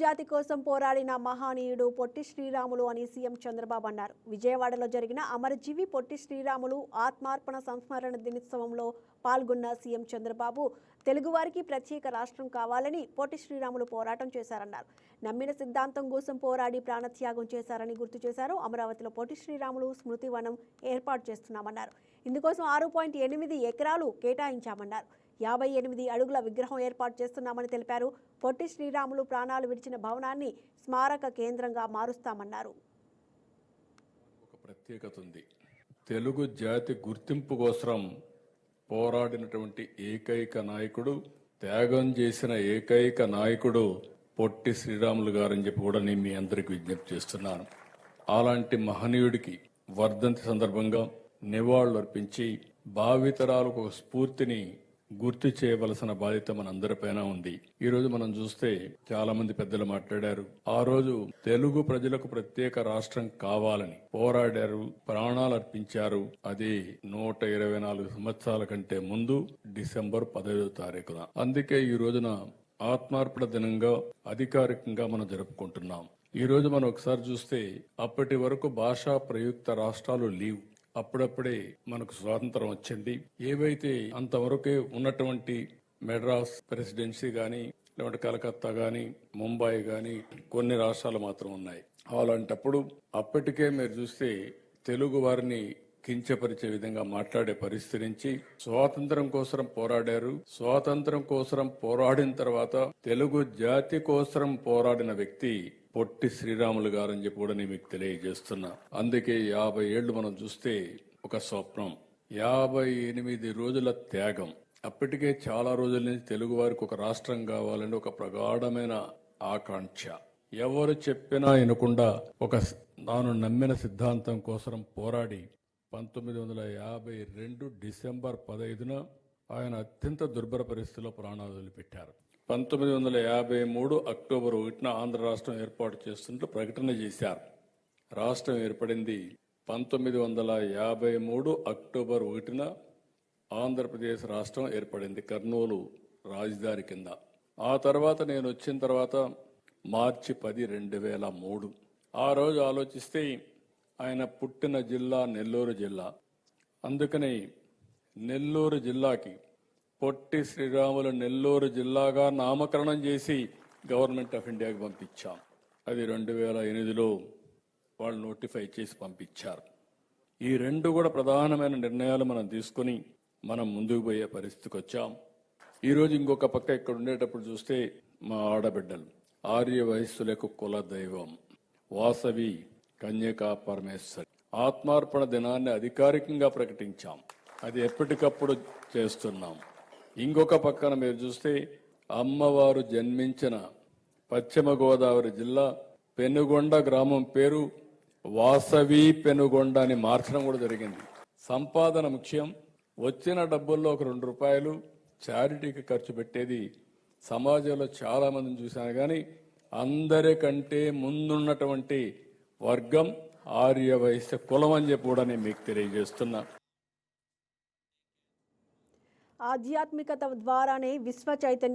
జాతి కోసం పోరాడిన మహానీయుడు పొట్టి శ్రీరాములు అని సీఎం చంద్రబాబు అన్నారు. విజయవాడలో జరిగిన అమరజీవి పొట్టి శ్రీరాములు ఆత్మార్పణ సంస్మరణ దినోత్సవంలో పాల్గొన్న సీఎం చంద్రబాబు తెలుగువారికి ప్రత్యేక రాష్ట్రం కావాలని పొట్టి శ్రీరాములు పోరాటం చేశారన్నారు. నమ్మిన సిద్ధాంతం కోసం పోరాడి ప్రాణత్యాగం చేశారని గుర్తు చేశారు. అమరావతిలో పొట్టి శ్రీరాములు స్మృతి వనం ఏర్పాటు చేస్తున్నామన్నారు. ఇందుకోసం 6.8 ఎకరాలు కేటాయించామన్నారు. 58 అడుగుల విగ్రహం ఏర్పాటు చేస్తున్నామని తెలిపారు. పొట్టి శ్రీరాములు ప్రాణాలు విడిచిన భవనాన్ని స్మారక కేంద్రంగా మారుస్తామన్నారు. ఒక ప్రత్యేకత ఉంది. తెలుగు జాతి గుర్తింపు కోసం పోరాడినటువంటి ఏకైక నాయకుడు, త్యాగం చేసిన ఏకైక నాయకుడు పొట్టి శ్రీరాములు గారని చెప్పి కూడా నేను మీ అందరికి విజ్ఞప్తి చేస్తున్నాను. అలాంటి మహనీయుడికి వర్ధంతి సందర్భంగా నివాళులు అర్పించి భావితరాలకు ఒక స్ఫూర్తిని గుర్తు చేయవలసిన బాధ్యత మనందరిపైన ఉంది. ఈ రోజు మనం చూస్తే చాలా మంది పెద్దలు మాట్లాడారు. ఆ రోజు తెలుగు ప్రజలకు ప్రత్యేక రాష్ట్రం కావాలని పోరాడారు, ప్రాణాలు అర్పించారు. అది 124 సంవత్సరాల కంటే ముందు డిసెంబర్ 15వ తారీఖున. అందుకే ఈ రోజున ఆత్మార్పణ దినంగా అధికారికంగా మనం జరుపుకుంటున్నాం. ఈ రోజు మనం ఒకసారి చూస్తే అప్పటి వరకు భాషా ప్రయుక్త రాష్ట్రాలు లేవు. అప్పుడప్పుడే మనకు స్వాతంత్రం వచ్చింది. ఏవైతే అంతవరకే ఉన్నటువంటి మెడ్రాస్ ప్రెసిడెన్సీ గాని, లేదంటే కలకత్తా గాని, ముంబై గాని కొన్ని రాష్ట్రాలు మాత్రం ఉన్నాయి. అలాంటప్పుడు అప్పటికే మీరు చూస్తే తెలుగు వారిని కించపరిచే విధంగా మాట్లాడే పరిస్థితి నుంచి స్వాతంత్రం కోసం పోరాడారు. స్వాతంత్రం కోసం పోరాడిన తర్వాత తెలుగు జాతి కోసం పోరాడిన వ్యక్తి పొట్టి శ్రీరాములు గారని చెప్పి కూడా నేను మీకు తెలియజేస్తున్నా. అందుకే 50 ఏళ్లు మనం చూస్తే ఒక స్వప్నం, 58 రోజుల త్యాగం. అప్పటికే చాలా రోజుల నుంచి తెలుగు వారికి ఒక రాష్ట్రం కావాలని ఒక ప్రగాఢమైన ఆకాంక్ష. ఎవరు చెప్పినా వినకుండా తాను నమ్మిన సిద్ధాంతం కోసం పోరాడి 1952 డిసెంబర్ 15న ఆయన అత్యంత దుర్భర పరిస్థితిలో ప్రాణాలు వదిలిపెట్టారు. 1953 అక్టోబర్ 1న ఆంధ్ర రాష్ట్రం ఏర్పాటు చేస్తుంటూ ప్రకటన చేశారు. రాష్ట్రం ఏర్పడింది 1953 అక్టోబర్ 1న ఆంధ్రప్రదేశ్ రాష్ట్రం ఏర్పడింది కర్నూలు రాజధాని కింద. ఆ తర్వాత నేను వచ్చిన తర్వాత మార్చి 10, 2003 ఆ రోజు ఆలోచిస్తే ఆయన పుట్టిన జిల్లా నెల్లూరు జిల్లా. అందుకని నెల్లూరు జిల్లాకి పొట్టి శ్రీరాములు నెల్లూరు జిల్లాగా నామకరణం చేసి గవర్నమెంట్ ఆఫ్ ఇండియాకి పంపించాం. అది 2008లో వాళ్ళు నోటిఫై చేసి పంపించారు. ఈ రెండు కూడా ప్రధానమైన నిర్ణయాలు మనం తీసుకుని మనం ముందుకు పోయే పరిస్థితికి వచ్చాం. ఈరోజు ఇంకొక పక్క ఇక్కడ ఉండేటప్పుడు చూస్తే మా ఆడబిడ్డలు ఆర్య వయస్సులకు కుల దైవం వాసవి కన్యకా పరమేశ్వరి ఆత్మార్పణ దినాన్ని అధికారికంగా ప్రకటించాం. అది ఎప్పటికప్పుడు చేస్తున్నాం. ఇంకొక పక్కన మీరు చూస్తే అమ్మవారు జన్మించిన పశ్చిమ గోదావరి జిల్లా పెనుగొండ గ్రామం పేరు వాసవి పెనుగొండ అని మార్చడం కూడా జరిగింది. సంపాదన ముఖ్యం. వచ్చిన డబ్బుల్లో ఒక ₹2 చారిటీకి ఖర్చు పెట్టేది సమాజంలో చాలా మందిని చూశాను. కానీ అందరికంటే ముందున్నటువంటి వర్గం ఆర్య వైశ్య కులం అని చెప్పి కూడా నేను మీకు తెలియజేస్తున్నా. ఆధ్యాత్మికత ద్వారానే విశ్వ చైతన్యం